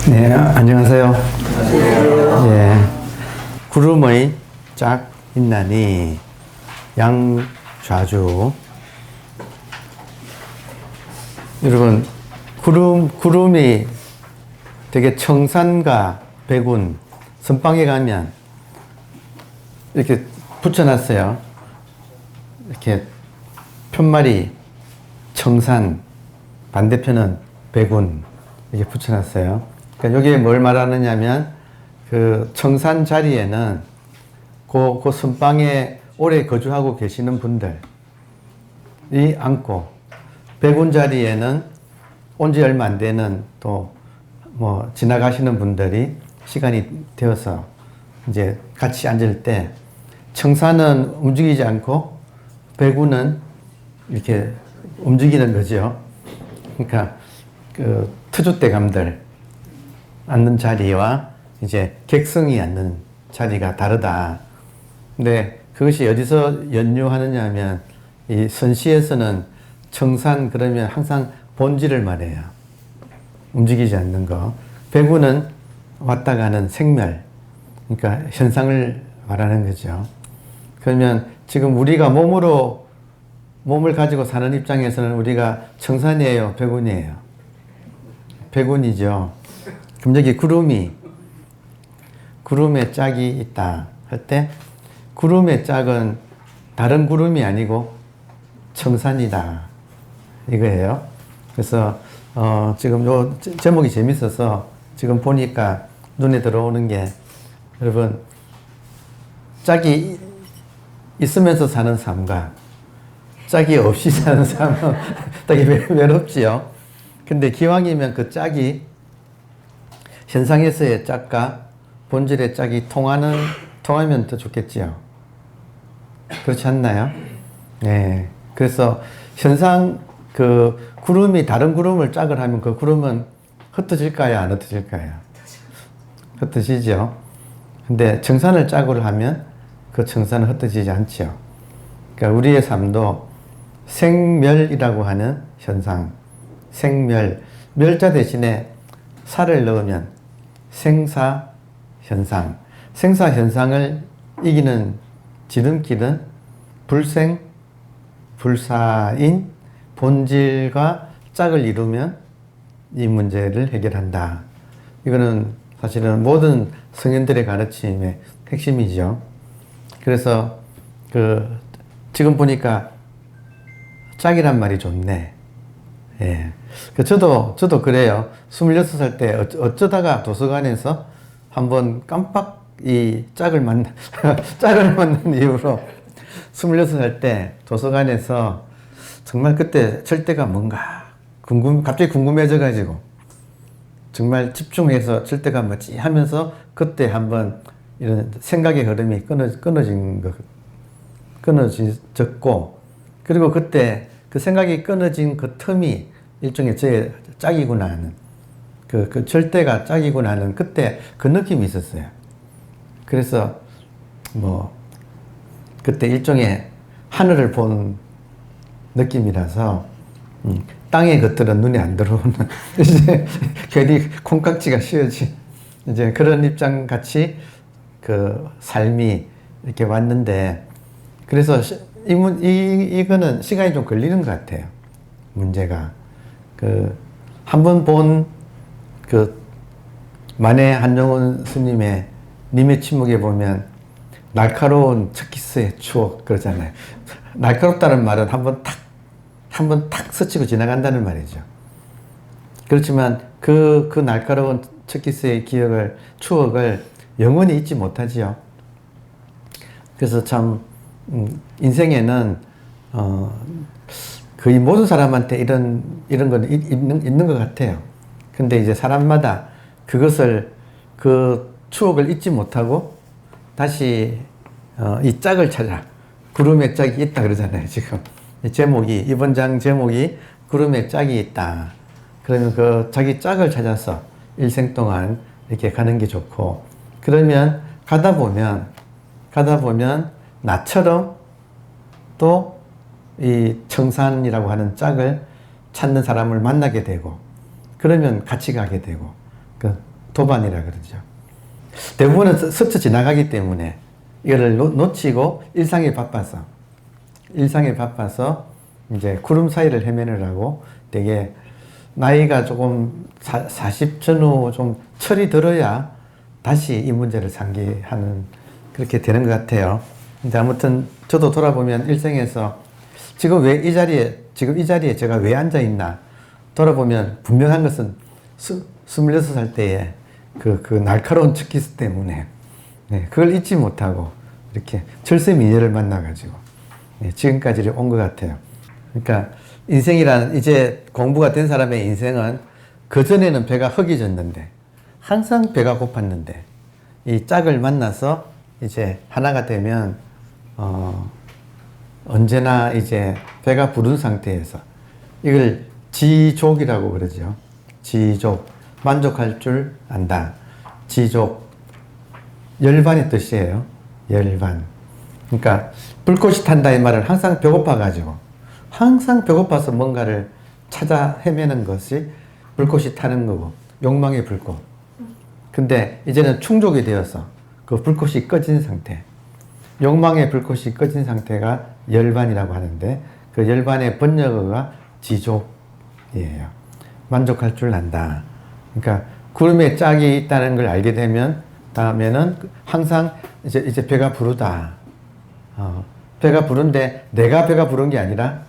네, 안녕하세요. 안녕하세요. 예, 구름의 짝 있나니 양좌주. 여러분, 구름이 되게 청산과 백운, 선방에 가면 이렇게 붙여놨어요. 이렇게 편말이 청산, 반대편은 백운 이렇게 붙여놨어요. 그러니까 여기에 뭘 말하느냐면 그 청산 자리에는 그 선방에 오래 거주하고 계시는 분들이 앉고, 백운 자리에는 온 지 얼마 안 되는 또 뭐 지나가시는 분들이 시간이 되어서 이제 같이 앉을 때 청산은 움직이지 않고 백운은 이렇게 움직이는 거죠. 그러니까 그 터줏대감들 앉는 자리와 이제 객성이 앉는 자리가 다르다. 근데 그것이 어디서 연유하느냐 하면 이 선시에서는 청산 그러면 항상 본질을 말해요. 움직이지 않는 거. 백운은 왔다 가는 생멸, 그러니까 현상을 말하는 거죠. 그러면 지금 우리가 몸을 가지고 사는 입장에서는 우리가 청산이에요, 백운이에요? 백운이죠. 그럼 여기 구름의 짝이 있다 할 때 구름의 짝은 다른 구름이 아니고 청산이다 이거예요. 그래서 지금 요 제목이 재밌어서 지금 보니까 눈에 들어오는 게, 여러분, 짝이 있으면서 사는 삶과 짝이 없이 사는 삶은 되게 외롭지요. 근데 기왕이면 그 짝이 현상에서의 짝과 본질의 짝이 통하면 더 좋겠지요. 그렇지 않나요? 네. 그래서 현상, 구름이 다른 구름을 짝을 하면 그 구름은 흩어질까요? 안 흩어질까요? 흩어지죠. 근데 청산을 짝으로 하면 그 청산은 흩어지지 않죠. 그러니까 우리의 삶도 생멸이라고 하는 현상, 생멸, 멸자 대신에 사를 넣으면 생사현상, 생사현상을 이기는 지름길은 불생, 불사인 본질과 짝을 이루면 이 문제를 해결한다. 이거는 사실은 모든 성현들의 가르침의 핵심이죠. 그래서 지금 보니까 짝이란 말이 좋네. 예. 저도 그래요. 26살 때 어쩌다가 도서관에서 한번 깜빡 이 짝을 만난 이후로 26살 때 도서관에서 정말 그때 절대가 뭔가 갑자기 궁금해져가지고 정말 집중해서 절대가 뭐지 하면서 그때 한번 이런 생각의 흐름이 끊어졌고, 그리고 그때 그 생각이 끊어진 그 틈이 일종의 저의 짝이구나 하는 그 절대가 짝이구나 하는 그때 그 느낌이 있었어요. 그래서 뭐 그때 일종의 하늘을 본 느낌이라서 땅의 것들은 눈에 안 들어오는 이제 괜히 콩깍지가 씌어진 이제 그런 입장 같이 그 삶이 이렇게 왔는데, 그래서 이거는 시간이 좀 걸리는 것 같아요. 문제가 한 번 본 만해 한영원 스님의 님의 침묵에 보면 날카로운 첫 키스의 추억 그러잖아요. 날카롭다는 말은 한 번 탁 스치고 지나간다는 말이죠. 그렇지만 그 날카로운 첫 키스의 추억을 영원히 잊지 못하지요. 그래서 참 인생에는 거의 모든 사람한테 이런 건 있는 것 같아요. 근데 이제 사람마다 그 추억을 잊지 못하고 다시 이 짝을 찾아, 구름의 짝이 있다 그러잖아요. 지금 이번 장 제목이 구름의 짝이 있다. 그러면 그 자기 짝을 찾아서 일생 동안 이렇게 가는 게 좋고, 그러면 가다 보면 나처럼 또 이 청산이라고 하는 짝을 찾는 사람을 만나게 되고, 그러면 같이 가게 되고, 도반이라 그러죠. 대부분은 스쳐 지나가기 때문에 이거를 놓치고 일상에 바빠서 이제 구름 사이를 헤매느라고 되게 나이가 조금 40 전후 좀 철이 들어야 다시 이 문제를 상기하는 그렇게 되는 것 같아요. 근데 아무튼 저도 돌아보면 일생에서 지금 이 자리에 제가 왜 앉아 있나 돌아보면 분명한 것은 26살 때에 그 날카로운 척키스 때문에 그걸 잊지 못하고 이렇게 철새 미녀를 만나가지고 지금까지 온 것 같아요. 그러니까 인생이란 이제 공부가 된 사람의 인생은 그전에는 배가 허기졌는데 항상 배가 고팠는데 이 짝을 만나서 이제 하나가 되면 언제나 이제 배가 부른 상태에서 이걸 지족이라고 그러죠. 지족. 만족할 줄 안다. 지족. 열반의 뜻이에요. 열반. 그러니까 불꽃이 탄다 이 말은 항상 배고파가지고 항상 배고파서 뭔가를 찾아 헤매는 것이 불꽃이 타는 거고 욕망의 불꽃. 근데 이제는 충족이 되어서 그 불꽃이 꺼진 상태. 욕망의 불꽃이 꺼진 상태가 열반이라고 하는데 그 열반의 번역어가 지족이에요. 만족할 줄 안다. 그러니까 구름에 짝이 있다는 걸 알게 되면 다음에는 항상 이제 배가 부르다. 배가 부른데 내가 배가 부른 게 아니라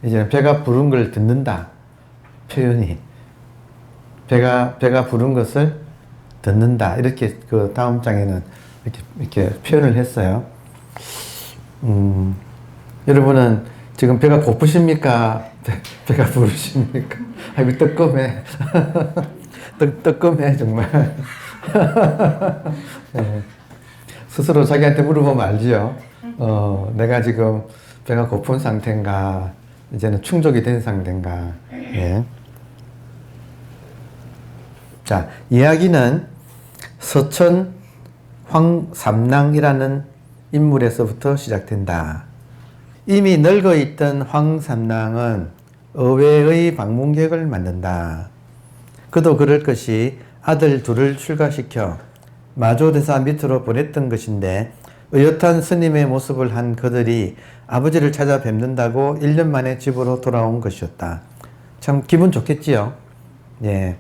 이제 배가 부른 걸 듣는다. 표현이 배가 부른 것을 듣는다. 이렇게 그 다음 장에는 이렇게 표현을 했어요. 여러분은 지금 배가 고프십니까? 배가 부르십니까? 아이고, 뜨끔해. 뜨끔해, 정말. 네. 스스로 자기한테 물어보면 알지요. 내가 지금 배가 고픈 상태인가, 이제는 충족이 된 상태인가. 예. 자, 이야기는 서천 황삼랑이라는 인물에서부터 시작된다. 이미 늙어있던 황삼랑은 의외의 방문객을 만든다. 그도 그럴 것이 아들 둘을 출가시켜 마조대사 밑으로 보냈던 것인데 의젓한 스님의 모습을 한 그들이 아버지를 찾아 뵙는다고 1년 만에 집으로 돌아온 것이었다. 참 기분 좋겠지요. 예,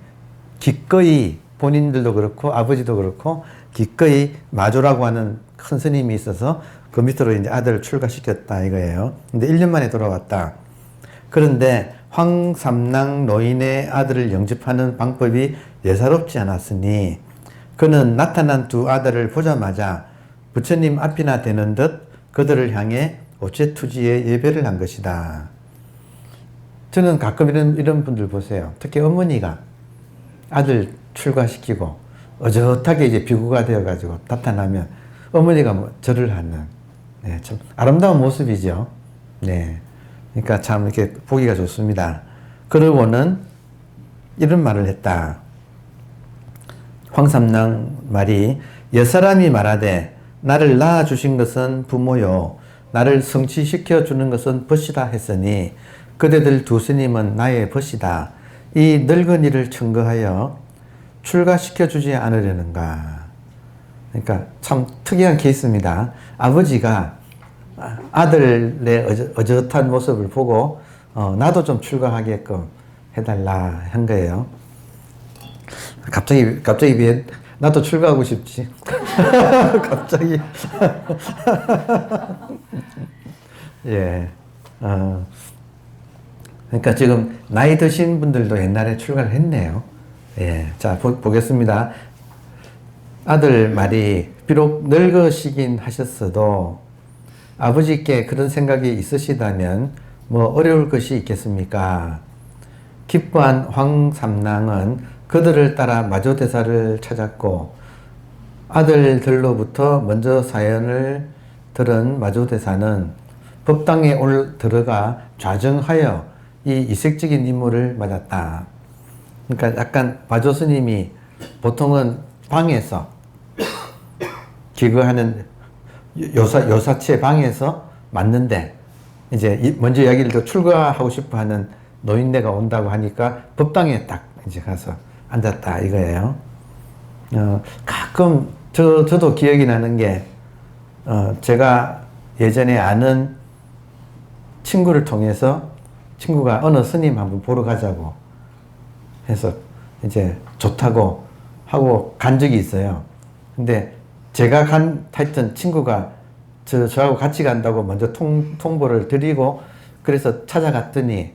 기꺼이 본인들도 그렇고 아버지도 그렇고 기꺼이 마조라고 하는 큰 스님이 있어서 그 밑으로 이제 아들을 출가시켰다 이거예요. 근데 1년 만에 돌아왔다. 그런데 황삼랑 노인의 아들을 영접하는 방법이 예사롭지 않았으니 그는 나타난 두 아들을 보자마자 부처님 앞이나 되는 듯 그들을 향해 오체투지에 예배를 한 것이다. 저는 가끔 이런 분들 보세요. 특히 어머니가 아들 출가시키고 어젓하게 이제 비구가 되어가지고 나타나면 어머니가 뭐 절을 하는, 네, 참 아름다운 모습이죠. 네. 그러니까 참 이렇게 보기가 좋습니다. 그러고는 이런 말을 했다. 황삼랑 말이 여사람이 말하되 나를 낳아주신 것은 부모요 나를 성취시켜 주는 것은 벗이다 했으니 그대들 두 스님은 나의 벗이다. 이 늙은이를 청거하여 출가시켜 주지 않으려는가. 그러니까 참 특이한 케이스입니다. 아버지가 아들의 어젓한 모습을 보고 나도 좀 출가하게끔 해달라 한 거예요. 갑자기 왜 나도 출가하고 싶지? 갑자기. 예. 그러니까 지금 나이 드신 분들도 옛날에 출가를 했네요. 예. 자, 보겠습니다. 아들 말이 비록 늙으시긴 하셨어도 아버지께 그런 생각이 있으시다면 뭐 어려울 것이 있겠습니까? 기뻐한 황삼랑은 그들을 따라 마조대사를 찾았고 아들들로부터 먼저 사연을 들은 마조대사는 법당에 들어가 좌정하여 이 이색적인 인물을 맞았다. 그러니까 약간 마조 스님이 보통은 방에서 기거하는 요사체 방에서 맞는데 이제 먼저 이야기를 더 출가하고 싶어 하는 노인네가 온다고 하니까 법당에 딱 이제 가서 앉았다 이거예요. 가끔 저도 기억이 나는 게 제가 예전에 아는 친구를 통해서 친구가 어느 스님 한번 보러 가자고 해서 이제 좋다고 하고 간 적이 있어요. 근데 제가 하여튼 친구가 저하고 같이 간다고 먼저 통보를 드리고 그래서 찾아갔더니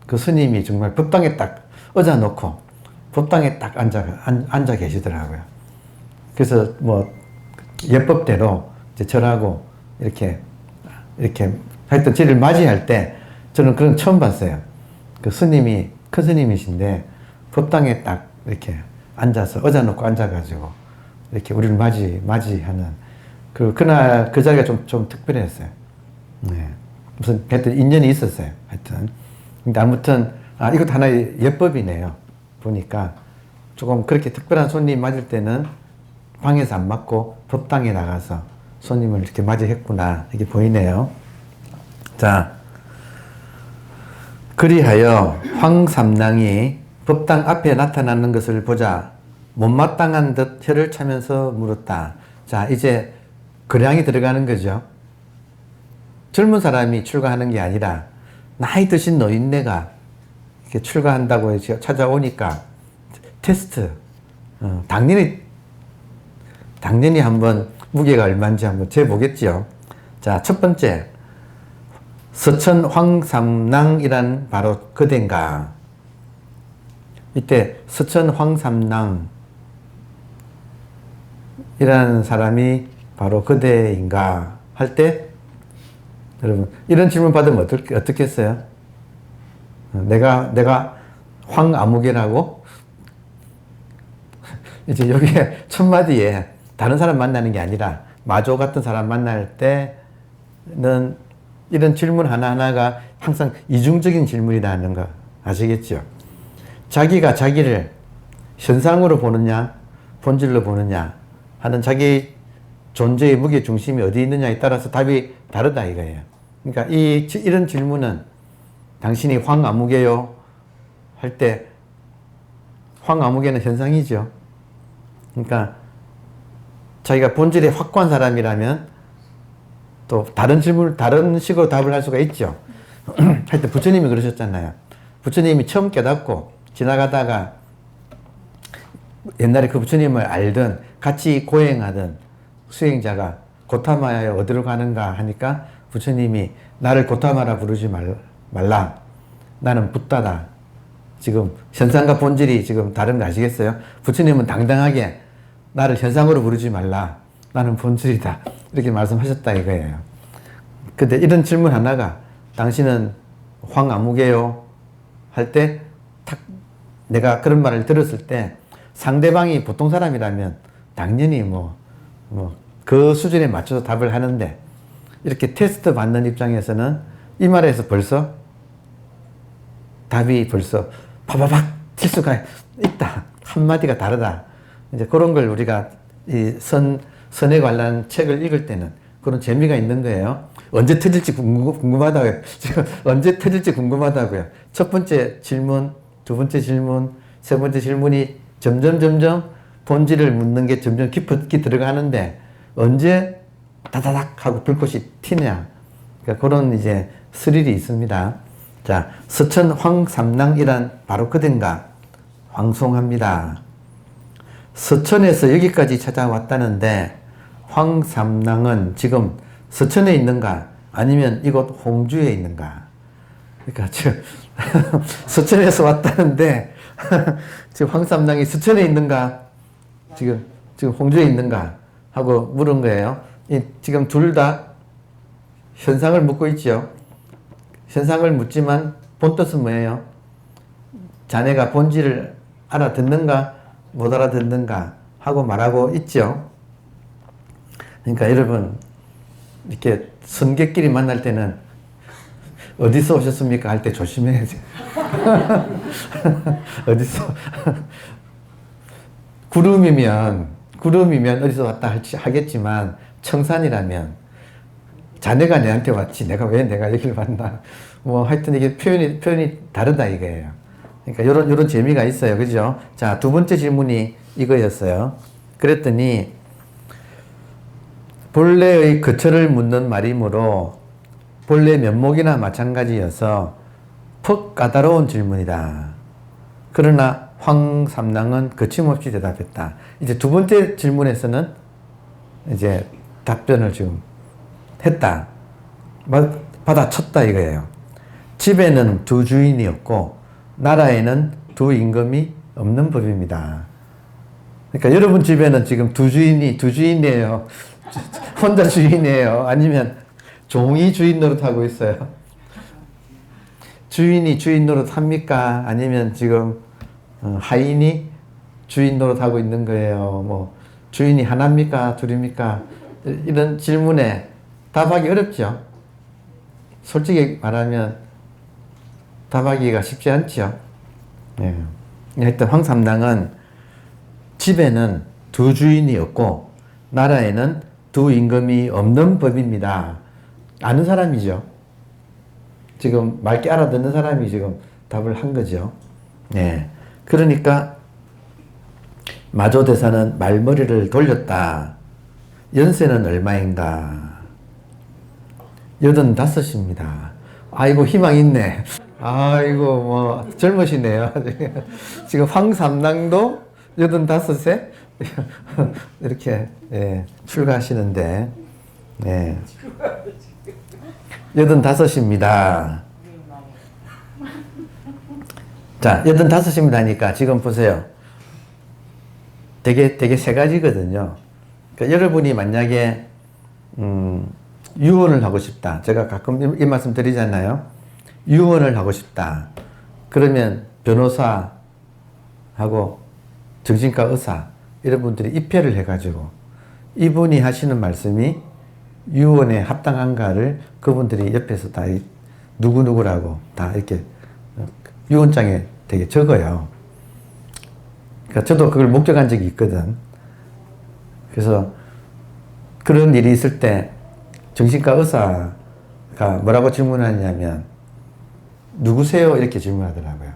그 스님이 정말 법당에 딱 얹어놓고 법당에 딱 앉아 계시더라고요. 그래서 뭐 예법대로 이제 절하고 이렇게 하여튼 저를 맞이할 때 저는 그런 거 처음 봤어요. 그 스님이 큰 스님이신데 법당에 딱 이렇게 앉아서 얹어놓고 앉아가지고 이렇게 우리를 맞이하는 그날 그 자리가 좀 특별했어요. 네. 무슨 하여튼 인연이 있었어요. 하여튼. 근데 아무튼 이것도 하나의 예법이네요. 보니까 조금 그렇게 특별한 손님 맞을 때는 방에서 안 맞고 법당에 나가서 손님을 이렇게 맞이했구나 이게 보이네요. 자, 그리하여 황삼랑이 법당 앞에 나타나는 것을 보자 못마땅한 듯 혀를 차면서 물었다. 자, 이제 거량이 들어가는 거죠. 젊은 사람이 출가하는 게 아니라 나이 드신 노인네가 이렇게 출가한다고 찾아오니까 테스트, 당연히 한번 무게가 얼마인지 한번 재보겠죠. 자, 첫 번째, 서천 황삼랑이란 바로 그댄가. 이때 서천 황삼랑이라는 사람이 바로 그대인가 할 때 여러분 이런 질문 받으면 어떻게 했어요? 내가 황아무개라고? 이제 여기에 첫 마디에 다른 사람 만나는 게 아니라 마조 같은 사람 만날 때는 이런 질문 하나하나가 항상 이중적인 질문이라는 거 아시겠죠? 자기가 자기를 현상으로 보느냐 본질로 보느냐 하는 자기 존재의 무게 중심이 어디 있느냐에 따라서 답이 다르다 이거예요. 그러니까 이런 질문은 당신이 황아무개요 할 때 황아무개는 현상이죠. 그러니까 자기가 본질이 확고한 사람이라면 또 다른 질문 다른 식으로 답을 할 수가 있죠. 하여튼 부처님이 그러셨잖아요. 부처님이 처음 깨닫고 지나가다가 옛날에 그 부처님을 알던 같이 고행하던 수행자가 고타마야에 어디로 가는가 하니까 부처님이 나를 고타마라 부르지 말라. 나는 붓다다. 지금 현상과 본질이 지금 다른 거 아시겠어요? 부처님은 당당하게 나를 현상으로 부르지 말라. 나는 본질이다. 이렇게 말씀하셨다 이거예요. 근데 이런 질문 하나가 당신은 황아무개요 할 때 탁 내가 그런 말을 들었을 때 상대방이 보통 사람이라면 당연히 그 수준에 맞춰서 답을 하는데 이렇게 테스트 받는 입장에서는 이 말에서 벌써 답이 벌써 파바박 칠 수가 있다. 한마디가 다르다. 이제 그런 걸 우리가 이 선에 관한 책을 읽을 때는 그런 재미가 있는 거예요. 언제 터질지 궁금하다고요. 지금 언제 터질지 궁금하다고요. 첫 번째 질문, 두 번째 질문, 세 번째 질문이 점점 본질을 묻는 게 점점 깊이 들어가는데 언제 다다닥 하고 불꽃이 튀냐. 그러니까 그런 이제 스릴이 있습니다. 자, 서천 황삼랑이란 바로 그댄가 황송합니다. 서천에서 여기까지 찾아왔다는데 황삼랑은 지금 서천에 있는가 아니면 이곳 홍주에 있는가? 그러니까 지금 서천에서 왔다는데 지금 황삼랑이 서천에 있는가 지금 홍주에 있는가 하고 물은 거예요. 지금 둘 다 현상을 묻고 있죠. 현상을 묻지만 본뜻은 뭐예요? 자네가 본질을 알아듣는가 못 알아듣는가 하고 말하고 있죠. 그러니까 여러분 이렇게 선객끼리 만날 때는 어디서 오셨습니까 할 때 조심해야지. 어디서 구름이면 어디서 왔다 하겠지만 청산이라면 자네가 내한테 왔지 내가 왜 내가 여기를 왔나 하여튼 이게 표현이 다르다 이거예요. 그러니까 요런 재미가 있어요. 그죠? 자, 두 번째 질문이 이거였어요. 그랬더니 본래의 거처를 묻는 말이므로 본래 면목이나 마찬가지여서 퍽 까다로운 질문이다. 그러나 황삼랑은 거침없이 대답했다. 이제 두 번째 질문에서는 이제 답변을 지금 했다. 받아쳤다 이거예요. 집에는 두 주인이었고 나라에는 두 임금이 없는 법입니다. 그러니까 여러분 집에는 지금 두 주인이에요. 혼자 주인이에요. 아니면 종이 주인 노릇하고 있어요. 주인이 주인 노릇합니까? 아니면 지금 하인이 주인 노릇하고 있는 거예요. 뭐 주인이 하나입니까? 둘입니까? 이런 질문에 답하기 어렵죠. 솔직히 말하면 답하기가 쉽지 않죠. 네. 하여튼 황삼랑은 집에는 두 주인이었고 나라에는 두 임금이 없는 법입니다. 아는 사람이죠. 지금 맑게 알아듣는 사람이 지금 답을 한 거죠. 네. 그러니까 마조대사는 말머리를 돌렸다. 연세는 얼마인가? 85입니다. 아이고 희망 있네. 아이고 뭐 젊으시네요. 지금 황삼랑도 85세 이렇게 예, 출가하시는데 예. 85입니다. 자, 85입니다 하니까 지금 보세요. 되게 세 가지거든요. 그러니까 여러분이 만약에 유언을 하고 싶다. 제가 가끔 이 말씀 드리잖아요. 유언을 하고 싶다. 그러면 변호사하고 정신과 의사 이런 분들이 입회를 해가지고 이분이 하시는 말씀이 유언에 합당한가를 그분들이 옆에서 다 누구누구라고 다 이렇게 유언장에 되게 적어요. 그러니까 저도 그걸 목격한 적이 있거든. 그래서 그런 일이 있을 때 정신과 의사가 뭐라고 질문하냐면 누구세요? 이렇게 질문하더라고요.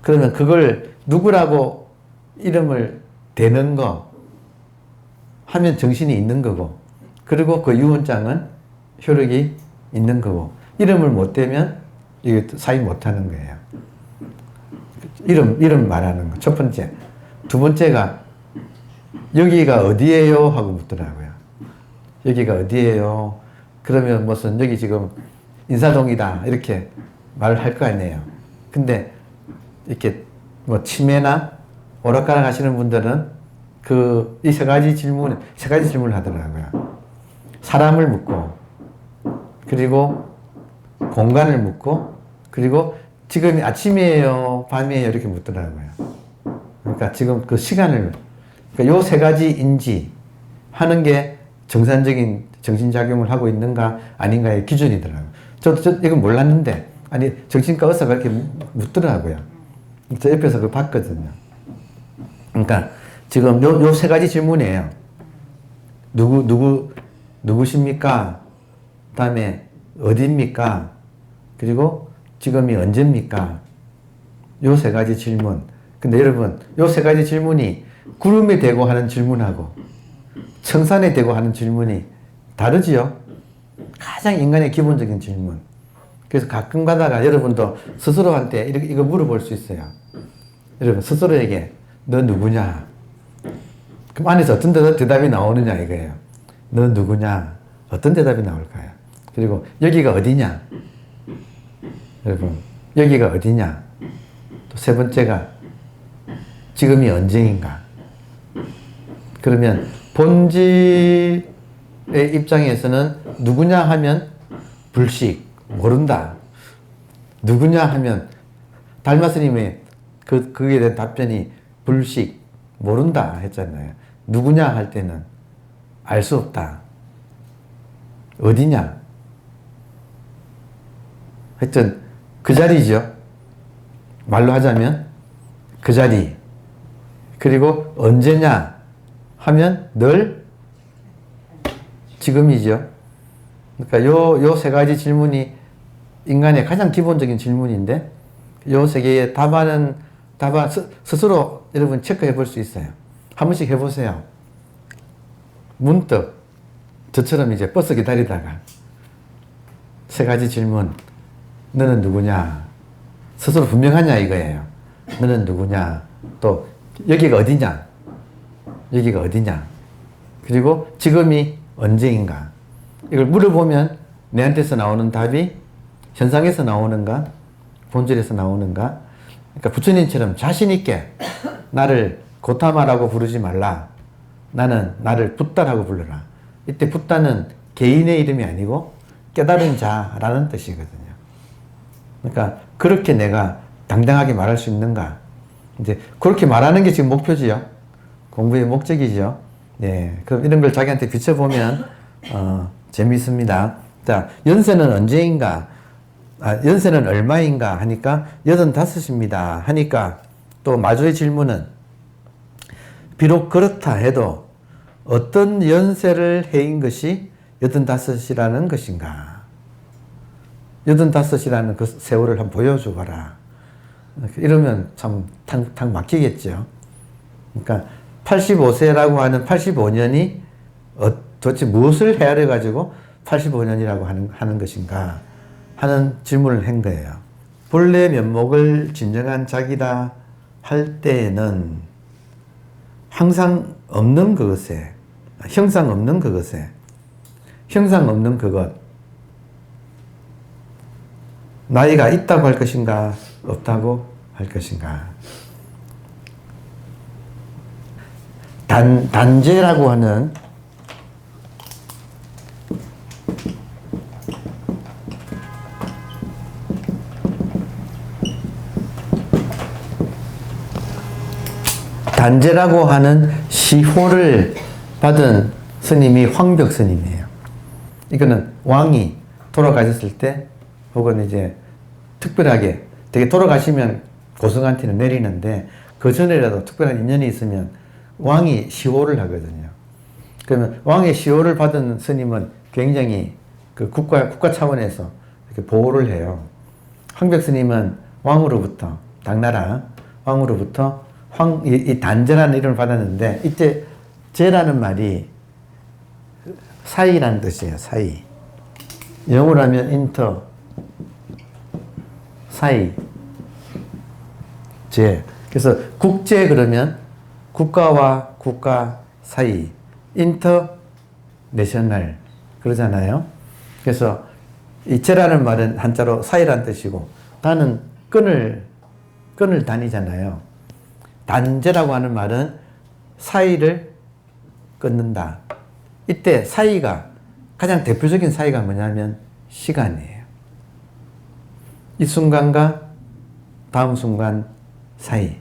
그러면 그걸 누구라고 이름을 대는 거 하면 정신이 있는 거고 그리고 그 유언장은 효력이 있는 거고 이름을 못 대면 이게 사인 못 하는 거예요. 이름 말하는 거. 첫 번째. 두 번째가 여기가 어디예요? 하고 묻더라고요. 여기가 어디예요? 그러면 무슨 여기 지금 인사동이다 이렇게 말을 할 거 아니에요. 근데 이렇게 뭐 치매나 오락가락 하시는 분들은 이 세 가지 질문을 하더라고요. 사람을 묻고 그리고 공간을 묻고 그리고 지금이 아침이에요, 밤이에요 이렇게 묻더라고요. 그러니까 지금 그 시간을 그러니까 요 세 가지인지 하는 게 정상적인 정신작용을 하고 있는가 아닌가의 기준이더라고요. 저도 이건 몰랐는데 아니 정신과 의사가 이렇게 묻더라고요. 저 옆에서 그걸 봤거든요. 그러니까 지금 요 세 가지 질문이에요. 누구십니까? 다음에 어디입니까? 그리고 지금이 언제입니까? 요 세 가지 질문. 근데 여러분, 요 세 가지 질문이 구름에 대고 하는 질문하고 청산에 대고 하는 질문이 다르지요? 가장 인간의 기본적인 질문. 그래서 가끔 가다가 여러분도 스스로한테 이거 물어볼 수 있어요. 여러분, 스스로에게 너 누구냐? 그럼 안에서 어떤 대답이 나오느냐 이거예요. 너 누구냐? 어떤 대답이 나올까요? 그리고 여기가 어디냐? 여러분, 여기가 어디냐? 또 세 번째가 지금이 언제인가? 그러면 본질의 입장에서는 누구냐 하면 불식, 모른다. 누구냐 하면 달마스님의 그에 대한 답변이 불식, 모른다 했잖아요. 누구냐 할 때는 알 수 없다. 어디냐? 하여튼 그 자리죠. 말로 하자면 그 자리. 그리고 언제냐 하면 늘 지금이죠. 그러니까 요 세 가지 질문이 인간의 가장 기본적인 질문인데 요 세 개의 답안 스스로 여러분 체크해 볼 수 있어요. 한 번씩 해보세요. 문득 저처럼 이제 버스 기다리다가 세 가지 질문. 너는 누구냐? 스스로 분명하냐 이거예요. 너는 누구냐? 또 여기가 어디냐? 여기가 어디냐? 그리고 지금이 언제인가? 이걸 물어보면 내한테서 나오는 답이 현상에서 나오는가? 본질에서 나오는가? 그러니까 부처님처럼 자신 있게 나를 고타마라고 부르지 말라. 나는 나를 붓다라고 불러라. 이때 붓다는 개인의 이름이 아니고 깨달은 자라는 뜻이거든요. 그러니까 그렇게 내가 당당하게 말할 수 있는가? 이제 그렇게 말하는 게 지금 목표지요. 공부의 목적이죠. 네, 그럼 이런 걸 자기한테 비춰보면 재미있습니다. 자, 연세는 언제인가? 연세는 얼마인가 하니까 85입니다. 하니까 또 마저의 질문은 비록 그렇다 해도 어떤 연세를 해인 것이 85이라는 것인가? 85이라는 그 세월을 한번 보여줘 봐라. 이러면 참 탁 막히겠죠. 그러니까 85세라고 하는 85년이 도대체 무엇을 헤아려 가지고 85년이라고 하는 것인가 하는 질문을 한 거예요. 본래 면목을 진정한 자기라 할 때에는 항상 없는 그것에, 형상 없는 그것에, 형상 없는 그것, 나이가 있다고 할 것인가 없다고 할 것인가. 단제라고 하는 단제라고 하는 시호를 받은 스님이 황벽 스님이에요. 이거는 왕이 돌아가셨을 때 혹은 이제 특별하게 되게 돌아가시면 고승한테는 내리는데 그 전에라도 특별한 인연이 있으면 왕이 시호를 하거든요. 그러면 왕의 시호를 받은 스님은 굉장히 그 국가 차원에서 이렇게 보호를 해요. 황벽 스님은 왕으로부터, 당나라 왕으로부터 이 단제라는 이름을 받았는데, 이때 제라는 말이 사이라는 뜻이에요. 사이. 영어로 하면 인터, 사이, 제. 그래서 국제 그러면 국가와 국가 사이, 인터내셔널 그러잖아요. 그래서 이 제라는 말은 한자로 사이라는 뜻이고, 단은 끈을 다니잖아요. 단제라고 하는 말은 사이를 끊는다. 이때 사이가, 가장 대표적인 사이가 뭐냐면 시간이에요. 이 순간과 다음 순간 사이.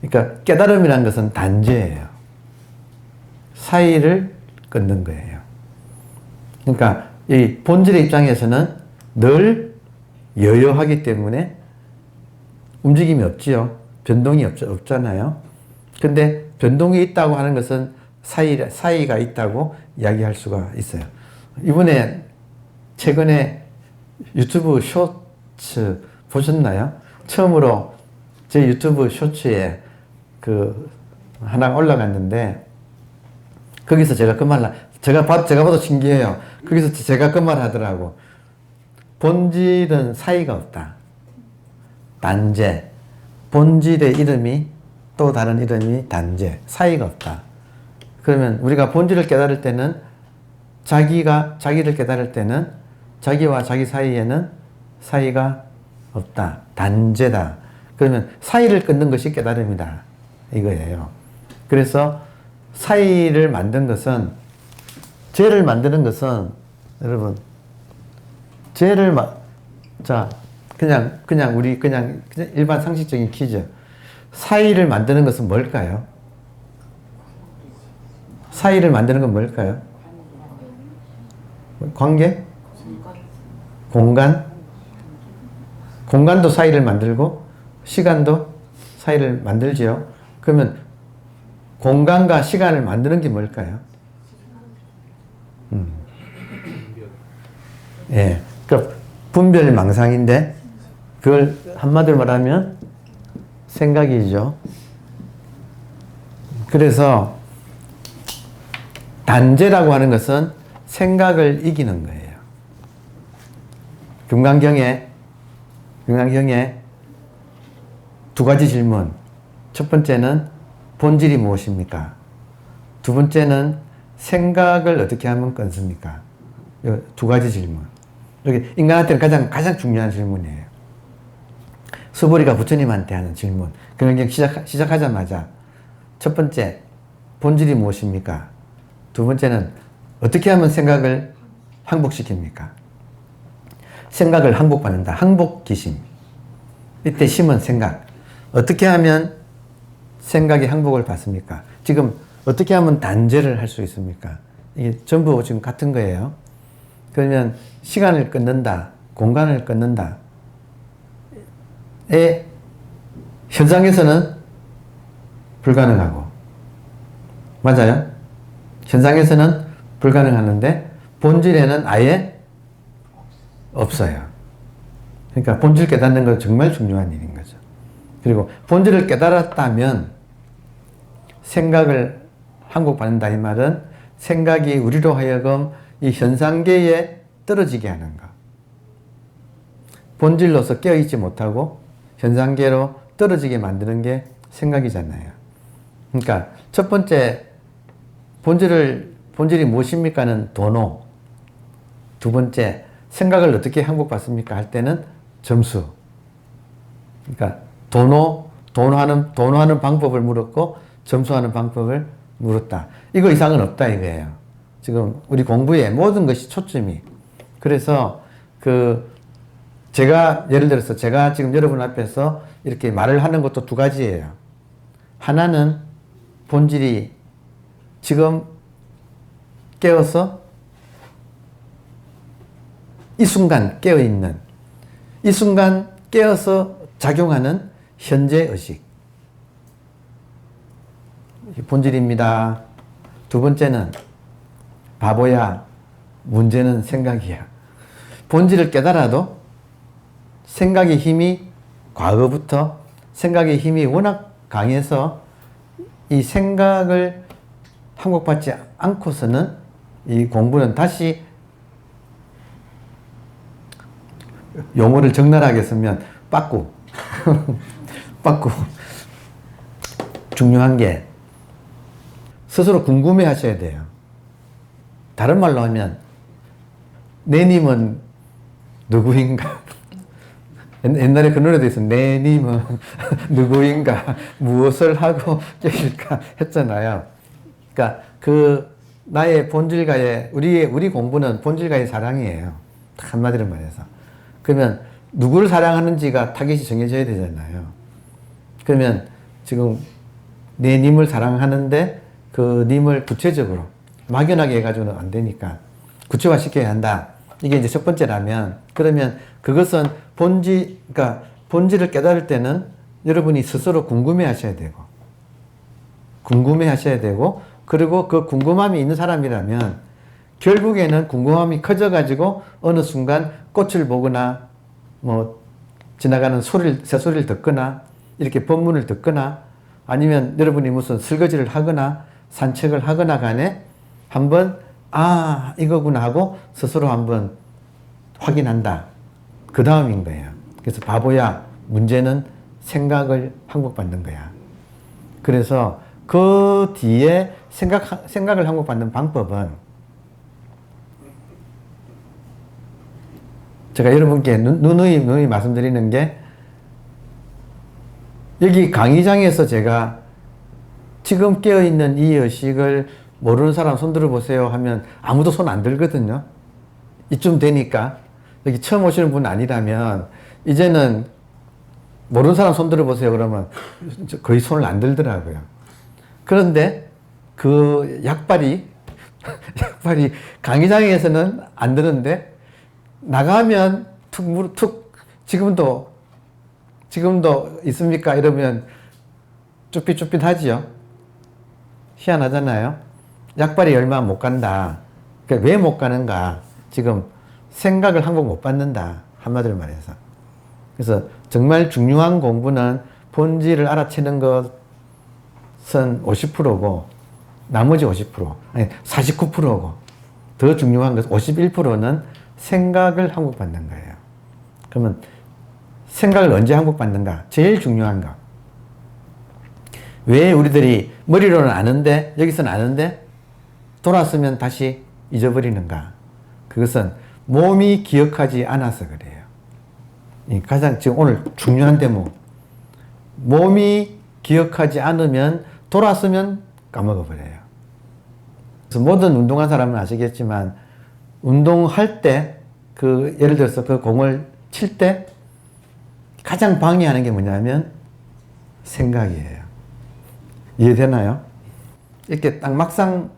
그러니까 깨달음이라는 것은 단제예요. 사이를 끊는 거예요. 그러니까 이 본질의 입장에서는 늘 여여하기 때문에 움직임이 없지요. 변동이 없잖아요. 근데 변동이 있다고 하는 것은 사이가 있다고 이야기할 수가 있어요. 이번에 최근에 유튜브 쇼츠 보셨나요? 처음으로 제 유튜브 쇼츠에 그 하나 올라갔는데, 거기서 제가 그 말, 제가 봐도 신기해요. 거기서 제가 그 말 하더라고. 본질은 사이가 없다. 단제. 본질의 이름이 또 다른 이름이 단제. 사이가 없다. 그러면 우리가 본질을 깨달을 때는, 자기를 깨달을 때는 자기와 자기 사이에는 사이가 없다. 단제다. 그러면 사이를 끊는 것이 깨달음이다. 이거예요. 그래서 사이를 만든 것은, 죄를 만드는 것은, 여러분, 그냥 우리 일반 상식적인 퀴즈. 사이를 만드는 것은 뭘까요? 사이를 만드는 건 뭘까요? 관계? 공간? 공간도 사이를 만들고 시간도 사이를 만들지요. 그러면 공간과 시간을 만드는 게 뭘까요? 예, 그러니까 분별망상인데, 그걸 한마디로 말하면 생각이죠. 그래서 단죄라고 하는 것은 생각을 이기는 거예요. 금강경에 두 가지 질문. 첫 번째는 본질이 무엇입니까? 두 번째는 생각을 어떻게 하면 끊습니까? 이 두 가지 질문. 여기 인간한테는 가장 중요한 질문이에요. 수보리가 부처님한테 하는 질문. 금강경 시작하자마자 첫 번째, 본질이 무엇입니까? 두 번째는 어떻게 하면 생각을 항복시킵니까? 생각을 항복받는다. 항복기심. 이때 심은 생각. 어떻게 하면 생각이 항복을 받습니까? 지금 어떻게 하면 단죄를 할 수 있습니까? 이게 전부 지금 같은 거예요. 그러면 시간을 끊는다. 공간을 끊는다. 현상에서는 불가능하고. 맞아요? 현상에서는 불가능하는데 본질에는 아예 없어요. 그러니까 본질 깨닫는 건 정말 중요한 일인 거죠. 그리고 본질을 깨달았다면 생각을 항복받는다 이 말은 생각이 우리로 하여금 이 현상계에 떨어지게 하는 것. 본질로서 깨어있지 못하고 현상계로 떨어지게 만드는 게 생각이잖아요. 그러니까 첫 번째 본질이 무엇입니까는 도노. 두 번째 생각을 어떻게 항복받습니까 할 때는 점수. 그러니까 도노하는 방법을 물었고 점수하는 방법을 물었다. 이거 이상은 없다 이거예요. 지금 우리 공부에 모든 것이 초점이. 그래서 예를 들어서 제가 지금 여러분 앞에서 이렇게 말을 하는 것도 두 가지예요. 하나는 본질이 지금 깨어서 이 순간 깨어있는, 이 순간 깨어서 작용하는 현재 의식. 본질입니다. 두 번째는 바보야, 문제는 생각이야. 본질을 깨달아도 생각의 힘이 과거부터 생각의 힘이 워낙 강해서 이 생각을 항복받지 않고서는 이 공부는 다시 용어를 적나라하게 쓰면 빠꾸 중요한 게 스스로 궁금해 하셔야 돼요. 다른 말로 하면 내님은 누구인가? 옛날에 그 노래도 있어. 내님은 누구인가? 무엇을 하고 계실까? 했잖아요. 그러니까 나의 본질과의 우리 공부는 본질과의 사랑이에요. 한마디로 말해서. 그러면 누구를 사랑하는지가 타겟이 정해져야 되잖아요. 그러면 지금 내 님을 사랑하는데 그 님을 구체적으로 막연하게 해가지고는 안 되니까 구체화시켜야 한다. 이게 이제 첫 번째라면 그러면 그것은 그러니까 본질을 깨달을 때는 여러분이 스스로 궁금해 하셔야 되고 그리고 그 궁금함이 있는 사람이라면 결국에는 궁금함이 커져가지고 어느 순간 꽃을 보거나 뭐 지나가는 새소리를 듣거나 이렇게 법문을 듣거나 아니면 여러분이 무슨 설거지를 하거나 산책을 하거나 간에 한번 이거구나 하고 스스로 한번 확인한다. 그 다음인 거예요. 그래서 바보야, 문제는 생각을 항복받는 거야. 그래서 그 뒤에 생각을 항복받는 방법은 제가 여러분께 누누이 말씀드리는 게 여기 강의장에서 제가 지금 깨어있는 이 의식을 모르는 사람 손 들어보세요 하면 아무도 손 안 들거든요. 이쯤 되니까 여기 처음 오시는 분 아니라면 이제는 모르는 사람 손 들어보세요 그러면 거의 손을 안 들더라고요. 그런데 그 약발이 강의장에서는 안 드는데 나가면 툭 지금도 있습니까? 이러면 쭈삣쭈삣 하지요. 희한하잖아요. 약발이 얼마 못 간다. 그러니까 왜 못 가는가? 지금 생각을 항복 못 받는다. 한마디로 말해서. 그래서 정말 중요한 공부는 본질을 알아채는 것은 50%고 나머지 50%, 아니 49%고 더 중요한 것은 51%는 생각을 항복받는 거예요. 그러면 생각을 언제 항복받는가? 제일 중요한 거. 왜 우리들이 머리로는 아는데 여기서는 아는데 돌아서면 다시 잊어버리는가? 그것은 몸이 기억하지 않아서 그래요. 가장 지금 오늘 중요한 대목. 몸이 기억하지 않으면 돌아서면 까먹어버려요. 그래서 모든 운동한 사람은 아시겠지만 운동할 때 예를 들어서 그 공을 칠 때 가장 방해하는 게 뭐냐면 생각이에요. 이해되나요? 이렇게 딱 막상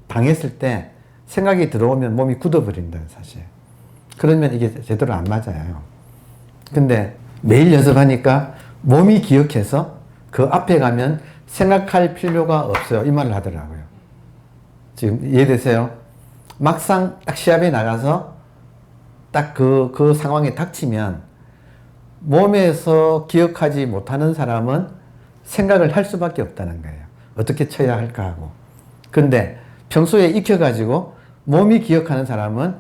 당했을 때 생각이 들어오면 몸이 굳어버린다, 사실. 그러면 이게 제대로 안 맞아요. 근데 매일 연습하니까 몸이 기억해서 그 앞에 가면 생각할 필요가 없어요. 이 말을 하더라고요. 지금 이해되세요? 막상 딱 시합에 나가서 딱 그 상황에 닥치면 몸에서 기억하지 못하는 사람은 생각을 할 수밖에 없다는 거예요. 어떻게 쳐야 할까 하고. 근데 평소에 익혀가지고 몸이 기억하는 사람은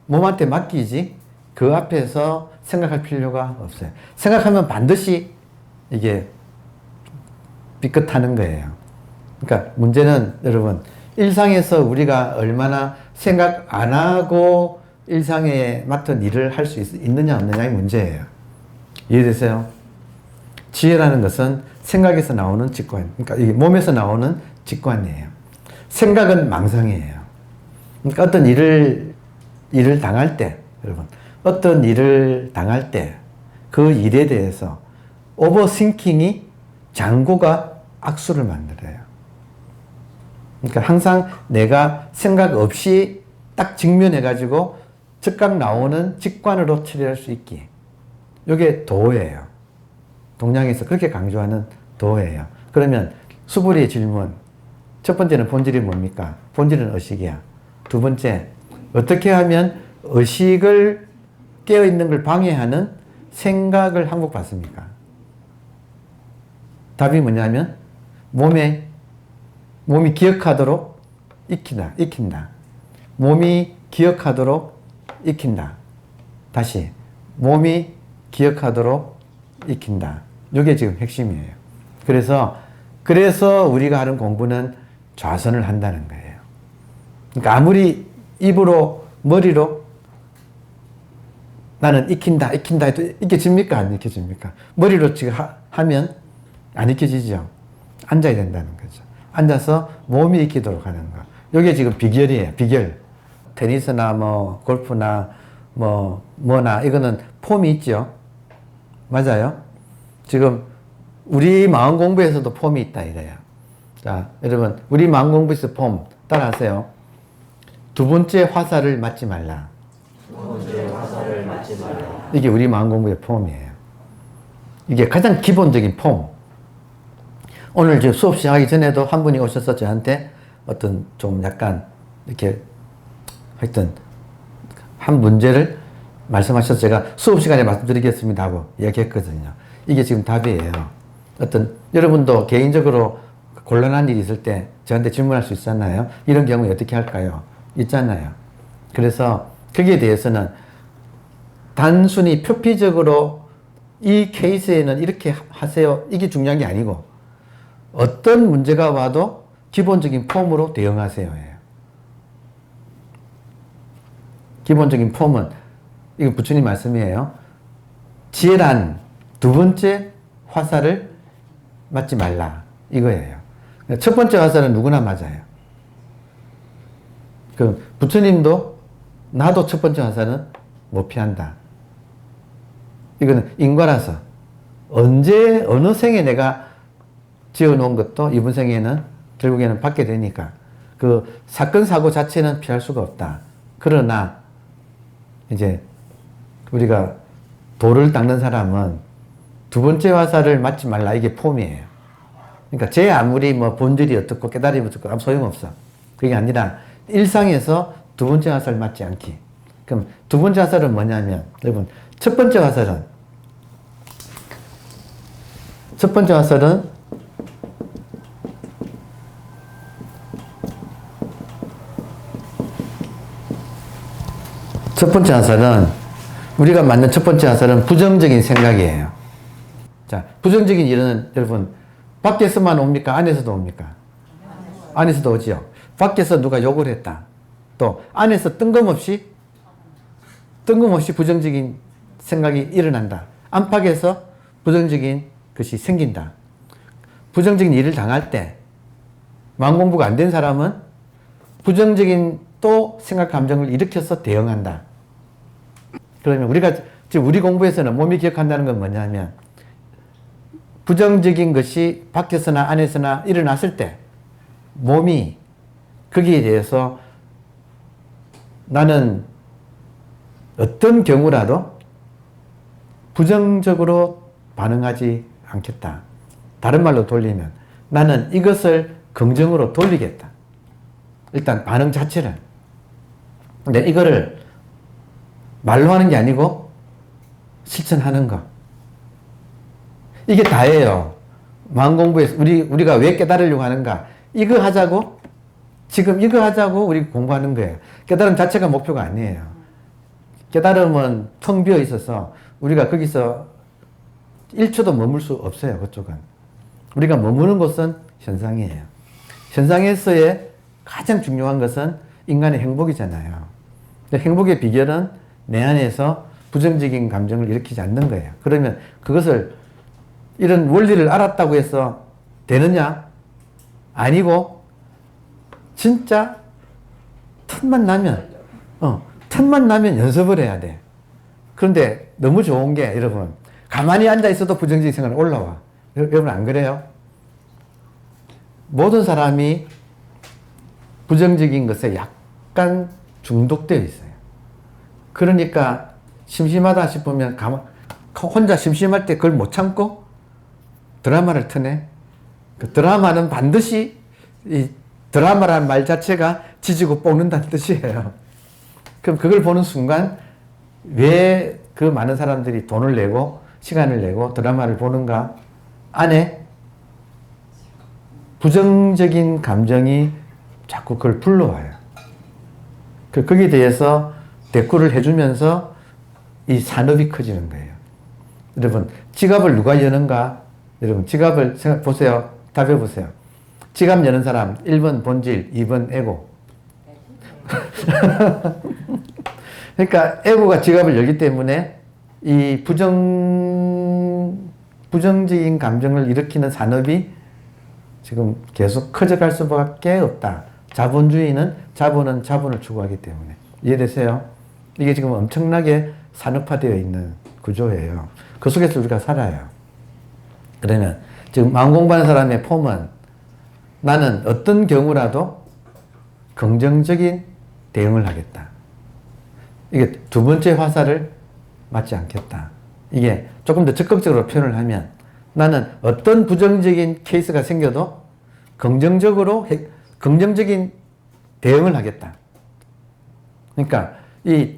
몸한테 맡기지 그 앞에서 생각할 필요가 없어요. 생각하면 반드시 이게 삐끗하는 거예요. 그러니까 문제는 여러분 일상에서 우리가 얼마나 생각 안 하고 일상에 맡은 일을 할 수 있느냐 없느냐의 문제예요. 이해되세요? 지혜라는 것은 생각에서 나오는 직관, 그러니까 이게 몸에서 나오는 직관이에요. 생각은 망상이에요. 그러니까 어떤 일을 당할 때, 여러분, 어떤 일을 당할 때 그 일에 대해서 오버싱킹이 장고가 악수를 만들어요. 그러니까 항상 내가 생각 없이 딱 직면해가지고 즉각 나오는 직관으로 처리할 수 있기. 이게 도예요. 동양에서 그렇게 강조하는 도예요. 그러면 수불이의 질문. 첫 번째는 본질이 뭡니까? 본질은 의식이야. 두 번째, 어떻게 하면 의식을 깨어있는 걸 방해하는 생각을 항복받습니까? 답이 뭐냐면 몸이 기억하도록 익힌다. 몸이 기억하도록 익힌다. 다시 몸이 기억하도록 익힌다. 이게 지금 핵심이에요. 그래서 우리가 하는 공부는 좌선을 한다는 거예요. 그러니까 아무리 입으로 머리로 나는 익힌다 해도 익혀집니까? 안 익혀집니까? 머리로 지금 하면 안 익혀지죠. 앉아야 된다는 거죠. 앉아서 몸이 익히도록 하는 거. 이게 지금 비결이에요. 비결. 테니스나 골프나 뭐나 이거는 폼이 있죠. 맞아요. 지금 우리 마음 공부에서도 폼이 있다 이거예요. 자, 여러분 우리 마음 공부에서 폼 따라하세요. 두 번째 화살을 맞지 말라. 이게 우리 마음 공부의 폼이에요. 이게 가장 기본적인 폼. 오늘 저 수업 시작하기 전에도 한 분이 오셔서 저한테 어떤 좀 약간 이렇게 하여튼 한 문제를 말씀하셔서 제가 수업 시간에 말씀드리겠습니다 하고 이야기했거든요. 이게 지금 답이에요. 여러분도 개인적으로 곤란한 일이 있을 때 저한테 질문할 수 있잖아요. 이런 경우에 어떻게 할까요? 있잖아요. 그래서 거기에 대해서는 단순히 표피적으로 이 케이스에는 이렇게 하세요. 이게 중요한 게 아니고 어떤 문제가 와도 기본적인 폼으로 대응하세요. 기본적인 폼은 이거 부처님 말씀이에요. 지혜란 두 번째 화살을 맞지 말라. 이거예요. 첫 번째 화살은 누구나 맞아요. 부처님도 나도 첫 번째 화살은 못 피한다. 이거는 인과라서 언제 어느 생에 내가 지어놓은 것도 이번 생에는 결국에는 받게 되니까 그 사건 사고 자체는 피할 수가 없다. 그러나 이제 우리가 돌을 닦는 사람은 두 번째 화살을 맞지 말라. 이게 폼이에요. 그러니까 제 아무리 본질이 어떻고 깨달음이 어떻고 아무 소용없어. 그게 아니라 일상에서 두 번째 화살 맞지 않기. 그럼 두 번째 화살은 뭐냐면 여러분 첫 번째 화살은 첫 번째 화살은, 우리가 맞는 첫 번째 화살은 부정적인 생각이에요. 자, 부정적인 일은 여러분, 밖에서만 옵니까? 안에서도 옵니까? 안에서도 오지요. 밖에서 누가 욕을 했다. 또, 안에서 뜬금없이 부정적인 생각이 일어난다. 안팎에서 부정적인 것이 생긴다. 부정적인 일을 당할 때, 마음 공부가 안 된 사람은 부정적인 또 생각, 감정을 일으켜서 대응한다. 그러면 지금 우리 공부에서는 몸이 기억한다는 건 뭐냐면, 부정적인 것이 밖에서나 안에서나 일어났을 때, 몸이 거기에 대해서 나는 어떤 경우라도 부정적으로 반응하지 않겠다. 다른 말로 돌리면 나는 이것을 긍정으로 돌리겠다. 일단 반응 자체를. 근데 이거를 말로 하는 게 아니고 실천하는 거. 이게 다예요. 마음 공부에서 우리가 왜 깨달으려고 하는가? 이거 하자고, 지금 이거 하자고 우리 공부하는 거예요. 깨달음 자체가 목표가 아니에요. 깨달음은 텅 비어 있어서 우리가 거기서 1초도 머물 수 없어요. 그쪽은. 우리가 머무는 곳은 현상이에요. 현상에서의 가장 중요한 것은 인간의 행복이잖아요. 행복의 비결은 내 안에서 부정적인 감정을 일으키지 않는 거예요. 그러면 그것을 이런 원리를 알았다고 해서 되느냐? 아니고 진짜 틈만 나면 연습을 해야 돼. 그런데 너무 좋은 게 여러분, 가만히 앉아 있어도 부정적인 생각이 올라와. 여러분 안 그래요? 모든 사람이 부정적인 것에 약간 중독되어 있어요. 그러니까 심심하다 싶으면 혼자 심심할 때 그걸 못 참고 드라마를 트네. 그 드라마는 반드시 이 드라마라는 말 자체가 지지고 볶는다는 뜻이에요. 그럼 그걸 보는 순간 왜 그 많은 사람들이 돈을 내고 시간을 내고 드라마를 보는가? 안에 부정적인 감정이 자꾸 그걸 불러와요. 거기에 대해서 대꾸를 해주면서 이 산업이 커지는 거예요. 여러분, 지갑을 누가 여는가? 여러분, 지갑을 보세요. 답해 보세요. 지갑 여는 사람 1번 본질, 2번 에고. 그러니까 에고가 지갑을 열기 때문에 이 부정적인 감정을 일으키는 산업이 지금 계속 커져갈 수밖에 없다. 자본주의는 자본은 자본을 추구하기 때문에. 이해되세요? 이게 지금 엄청나게 산업화되어 있는 구조예요. 그 속에서 우리가 살아요. 그러면 지금 마음 공부하는 사람의 폼은 나는 어떤 경우라도 긍정적인 대응을 하겠다. 이게 두 번째 화살을 맞지 않겠다. 이게 조금 더 적극적으로 표현을 하면 나는 어떤 부정적인 케이스가 생겨도 긍정적인 대응을 하겠다. 그러니까 이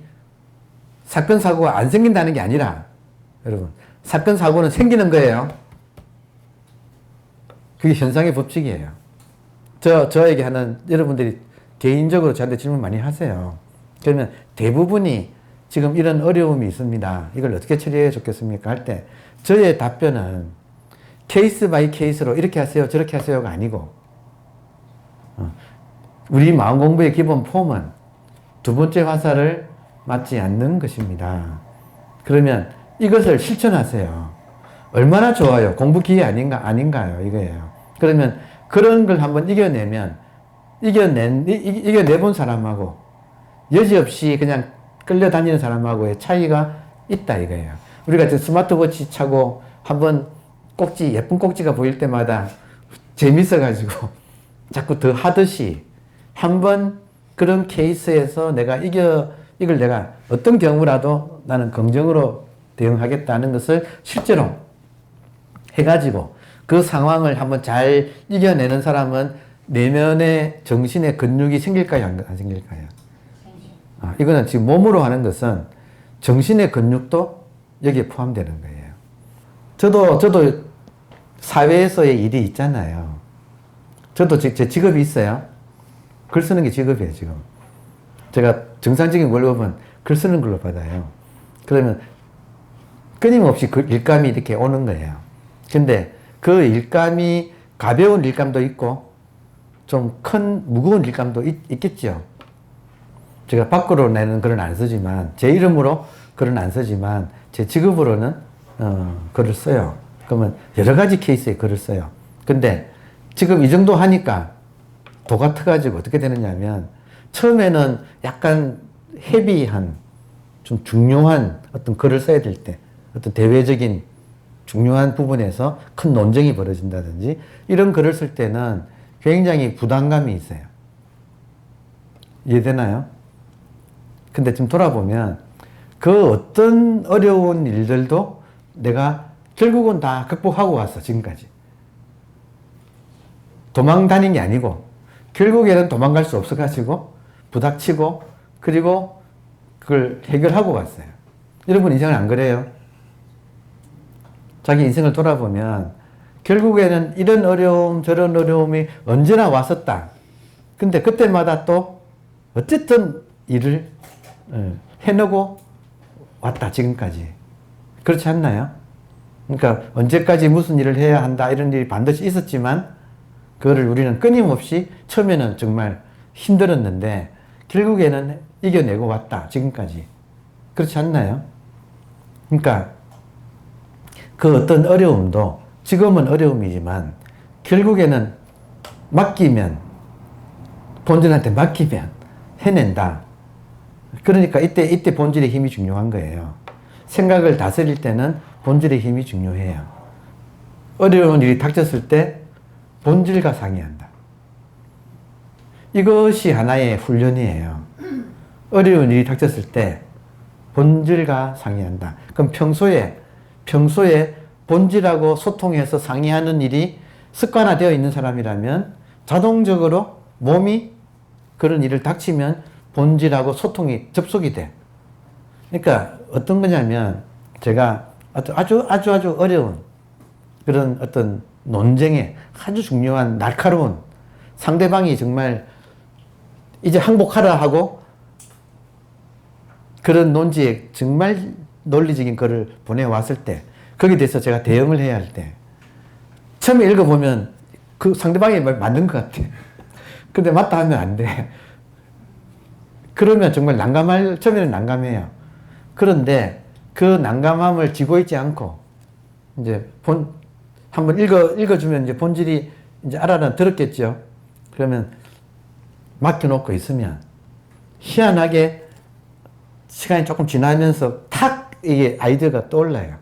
사건, 사고가 안 생긴다는 게 아니라 여러분, 사건, 사고는 생기는 거예요. 그게 현상의 법칙이에요. 저에게 하는 여러분들이 개인적으로 저한테 질문 많이 하세요. 그러면 대부분이 지금 이런 어려움이 있습니다. 이걸 어떻게 처리해 좋겠습니까? 할 때 저의 답변은 케이스 바이 케이스로 이렇게 하세요, 저렇게 하세요가 아니고 우리 마음 공부의 기본 폼은 두 번째 화살을 맞지 않는 것입니다. 그러면 이것을 실천하세요. 얼마나 좋아요. 공부 기회 아닌가요? 이거예요. 그러면 그런 걸 한번 이겨내본 사람하고 여지없이 그냥 끌려다니는 사람하고의 차이가 있다 이거예요. 우리가 스마트워치 차고 한번 예쁜 꼭지가 보일 때마다 재밌어가지고 자꾸 더 하듯이 한번 그런 케이스에서 이걸 내가 어떤 경우라도 나는 긍정으로 대응하겠다는 것을 실제로 해가지고 그 상황을 한번 잘 이겨내는 사람은 내면의 정신의 근육이 생길까요? 안 생길까요? 이거는 지금 몸으로 하는 것은 정신의 근육도 여기에 포함되는 거예요. 저도 사회에서의 일이 있잖아요. 저도 제 직업이 있어요. 글 쓰는 게 직업이에요, 지금. 제가 정상적인 월급은 글 쓰는 걸로 받아요. 그러면 끊임없이 그 일감이 이렇게 오는 거예요. 근데 그 일감이 가벼운 일감도 있고 좀 큰 무거운 일감도 있겠죠. 제가 밖으로 내는 글은 안 쓰지만 제 이름으로 글은 안 쓰지만 제 직업으로는 글을 써요. 그러면 여러 가지 케이스에 글을 써요. 근데 지금 이 정도 하니까 도가 터가지고 어떻게 되느냐 하면 처음에는 약간 헤비한 좀 중요한 어떤 글을 써야 될 때 어떤 대외적인 중요한 부분에서 큰 논쟁이 벌어진다든지 이런 글을 쓸 때는 굉장히 부담감이 있어요. 이해되나요? 근데 좀 돌아보면 그 어떤 어려운 일들도 내가 결국은 다 극복하고 왔어, 지금까지. 도망 다닌 게 아니고 결국에는 도망갈 수 없어가지고 부닥치고 그리고 그걸 해결하고 왔어요. 여러분 인생은 안 그래요? 자기 인생을 돌아보면 결국에는 이런 어려움 저런 어려움이 언제나 왔었다. 근데 그때마다 또 어쨌든 일을 해내고 왔다, 지금까지. 그렇지 않나요? 그러니까 언제까지 무슨 일을 해야 한다 이런 일이 반드시 있었지만 그거를 우리는 끊임없이 처음에는 정말 힘들었는데 결국에는 이겨내고 왔다, 지금까지. 그렇지 않나요? 그러니까 그 어떤 어려움도 지금은 어려움이지만 결국에는 맡기면, 본질한테 맡기면 해낸다. 그러니까 이때 본질의 힘이 중요한 거예요. 생각을 다스릴 때는 본질의 힘이 중요해요. 어려운 일이 닥쳤을 때 본질과 상의한다. 이것이 하나의 훈련이에요. 어려운 일이 닥쳤을 때 본질과 상의한다. 그럼 평소에 본질하고 소통해서 상의하는 일이 습관화되어 있는 사람이라면 자동적으로 몸이 그런 일을 닥치면 본질하고 소통이 접속이 돼. 그러니까 어떤 거냐면 제가 아주 어려운 그런 어떤 논쟁에 아주 중요한 날카로운 상대방이 정말 이제 항복하라 하고 그런 논지에 정말 논리적인 글을 보내왔을 때 거기에 대해서 제가 대응을 해야 할 때 처음에 읽어보면 그 상대방의 말 맞는 것 같아. 근데 맞다 하면 안 돼. 그러면 정말 처음에는 난감해요. 그런데 그 난감함을 쥐고 있지 않고 이제 한번 읽어주면 이제 본질이 이제 알아들었겠죠. 그러면 맡겨놓고 있으면 희한하게 시간이 조금 지나면서 탁 이게 아이디어가 떠올라요.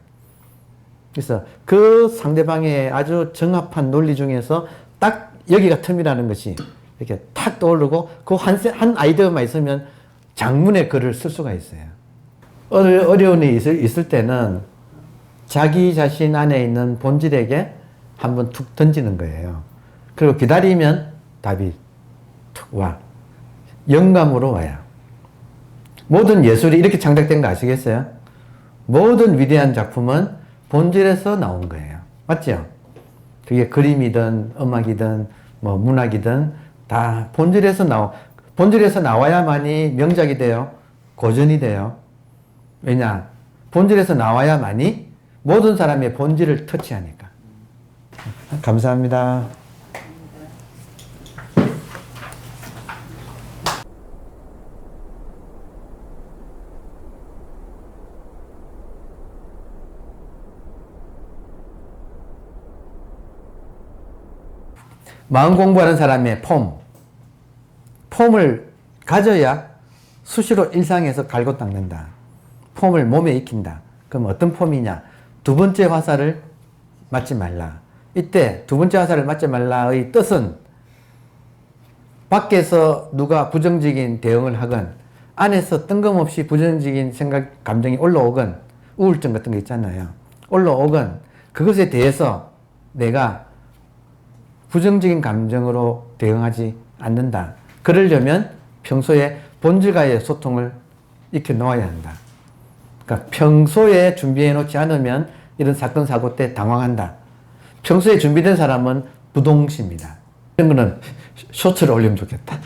그래서 그 상대방의 아주 정합한 논리 중에서 딱 여기가 틈이라는 것이 이렇게 탁 떠오르고 그 한 아이디어만 있으면 장문의 글을 쓸 수가 있어요. 어려운 일이 있을 때는 자기 자신 안에 있는 본질에게 한번 툭 던지는 거예요. 그리고 기다리면 답이 툭 와. 영감으로 와요. 모든 예술이 이렇게 창작된 거 아시겠어요? 모든 위대한 작품은 본질에서 나온 거예요. 맞죠? 그게 그림이든 음악이든 뭐 문학이든 다 본질에서 나와야만이 명작이 돼요. 고전이 돼요. 왜냐? 본질에서 나와야만이 모든 사람의 본질을 터치하니까. 감사합니다. 마음 공부하는 사람의 폼을 가져야 수시로 일상에서 갈고 닦는다. 폼을 몸에 익힌다. 그럼 어떤 폼이냐? 두 번째 화살을 맞지 말라. 이때 두 번째 화살을 맞지 말라의 뜻은 밖에서 누가 부정적인 대응을 하건 안에서 뜬금없이 부정적인 생각, 감정이 올라오건 우울증 같은 거 있잖아요. 올라오건 그것에 대해서 내가 부정적인 감정으로 대응하지 않는다. 그러려면 평소에 본질과의 소통을 익혀 놓아야 한다. 그러니까 평소에 준비해 놓지 않으면 이런 사건 사고 때 당황한다. 평소에 준비된 사람은 부동시입니다. 이런 거는 쇼츠를 올리면 좋겠다.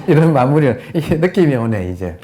이런 마무리, 이게 느낌이 오네, 이제.